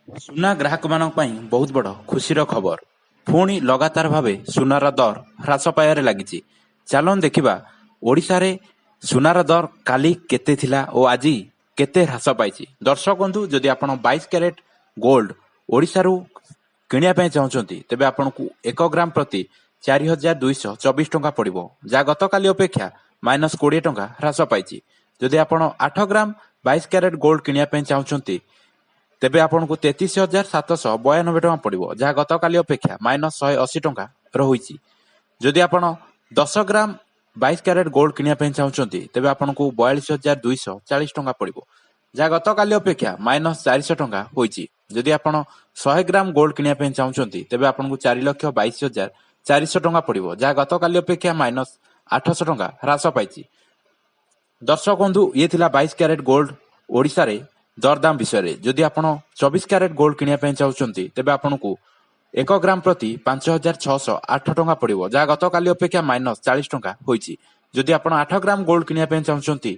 ସୁନା ଗ୍ରାହକମାନଙ୍କ ପାଇଁ ବହୁତ ବଡ଼ ଖୁସିର ଖବର। ପୁଣି ଲଗାତାର ଭାବେ ସୁନାର ଦର ହ୍ରାସ ପାଇବାରେ ଲାଗିଛି। ଚାଲନ୍ତୁ ଦେଖିବା ଓଡ଼ିଶାରେ ସୁନାର ଦର କାଲି କେତେ ଥିଲା ଓ ଆଜି କେତେ ହ୍ରାସ ପାଇଛି। ଦର୍ଶକ ବନ୍ଧୁ, ଯଦି ଆପଣ 22 କ୍ୟାରେଟ୍ ଗୋଲ୍ଡ ଓଡ଼ିଶାରୁ କିଣିବା ପାଇଁ ଚାହୁଁଛନ୍ତି, ତେବେ ଆପଣଙ୍କୁ 1 ଗ୍ରାମ ପ୍ରତି 4,224 ଟଙ୍କା ପଡ଼ିବ, ଯାହା ଗତକାଲି ଅପେକ୍ଷା -20 ଟଙ୍କା ହ୍ରାସ ପାଇଛି। ଯଦି ଆପଣ 8 ଗ୍ରାମ 22 କ୍ୟାରେଟ୍ ଗୋଲ୍ଡ କିଣିବା ପାଇଁ ଚାହୁଁଛନ୍ତି, ତେବେ ଆପଣଙ୍କୁ 33,792 ଟଙ୍କା ପଡ଼ିବ, ଯାହା ଗତକାଲି ଅପେକ୍ଷା -180 ଟଙ୍କା ରହିଛି। ଯଦି ଆପଣ 10 ଗ୍ରାମ 22 କ୍ୟାରେଟ୍ ଗୋଲ୍ଡ କିଣିବା ପାଇଁ ଚାହୁଁଛନ୍ତି, ତେବେ ଆପଣଙ୍କୁ 42,240 ଟଙ୍କା ପଡ଼ିବ, ଯାହା ଗତକାଲି ଅପେକ୍ଷା -400 ଟଙ୍କା ହୋଇଛି। ଯଦି ଆପଣ 100 ଗ୍ରାମ ଗୋଲ୍ଡ କିଣିବା ପାଇଁ ଚାହୁଁଛନ୍ତି, ତେବେ ଆପଣଙ୍କୁ 4,22,400 ଟଙ୍କା ପଡ଼ିବ, ଯାହା ଗତକାଲି ଅପେକ୍ଷା -800 ଟଙ୍କା ହ୍ରାସ ପାଇଛି। ଦର୍ଶକ ବନ୍ଧୁ, ଇଏ ଥିଲା 22 କ୍ୟାରେଟ୍ ଗୋଲ୍ଡ ଓଡ଼ିଶାରେ ଦରଦାମ ବିଷୟରେ। ଯଦି ଆପଣ 24 କ୍ୟାରେଟ୍ ଗୋଲ୍ଡ କିଣିବା ପାଇଁ ଚାହୁଁଛନ୍ତି, ତେବେ ଆପଣଙ୍କୁ 1 ଗ୍ରାମ ପ୍ରତି 5,608 ଟଙ୍କା ପଡ଼ିବ, ଯାହା ଗତକାଲି ଅପେକ୍ଷା -40 ଟଙ୍କା ହୋଇଛି। ଯଦି ଆପଣ 8 ଗ୍ରାମ ଗୋଲ୍ଡ କିଣିବା ପାଇଁ ଚାହୁଁଛନ୍ତି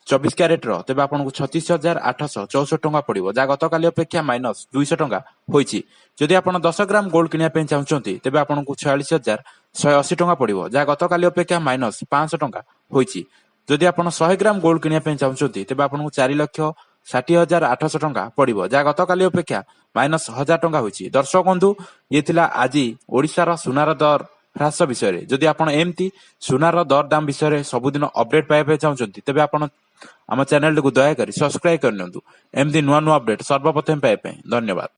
24 କ୍ୟାରେଟ୍ର, ତେବେ ଆପଣଙ୍କୁ 36,864 ଟଙ୍କା ପଡ଼ିବ, ଯାହା ଗତକାଲି ଅପେକ୍ଷା -200 ଟଙ୍କା ହୋଇଛି। ଯଦି ଆପଣ 10 ଗ୍ରାମ ଗୋଲ୍ଡ କିଣିବା ପାଇଁ ଚାହୁଁଛନ୍ତି, ତେବେ ଆପଣଙ୍କୁ 46,180 ଟଙ୍କା ପଡ଼ିବ, ଯାହା ଗତକାଲି ଅପେକ୍ଷା -500 ଟଙ୍କା ହୋଇଛି। ଯଦି ଆପଣ 100 ଗ୍ରାମ ଗୋଲ୍ଡ କିଣିବା ପାଇଁ ଚାହୁଁଛନ୍ତି, ତେବେ ଆପଣଙ୍କୁ 4,60,800 ଟଙ୍କା ପଡ଼ିବ, ଯାହା ଗତକାଲି ଅପେକ୍ଷା -1,000 ଟଙ୍କା ହୋଇଛି। ଦର୍ଶକ ବନ୍ଧୁ, ଇଏ ଥିଲା ଆଜି ଓଡ଼ିଶାର ସୁନାର ଦର ହ୍ରାସ ବିଷୟରେ। ଯଦି ଆପଣ ଏମିତି ସୁନାର ଦର ଦାମ ବିଷୟରେ ସବୁଦିନ ଅପଡେଟ୍ ପାଇବା ପାଇଁ ଚାହୁଁଛନ୍ତି, ତେବେ ଆପଣ ଆମ ଚ୍ୟାନେଲଟିକୁ ଦୟାକରି ସବସ୍କ୍ରାଇବ କରିନିଅନ୍ତୁ, ଏମିତି ନୂଆ ନୂଆ ଅପଡେଟ୍ ସର୍ବପ୍ରଥମେ ପାଇବା ପାଇଁ। ଧନ୍ୟବାଦ।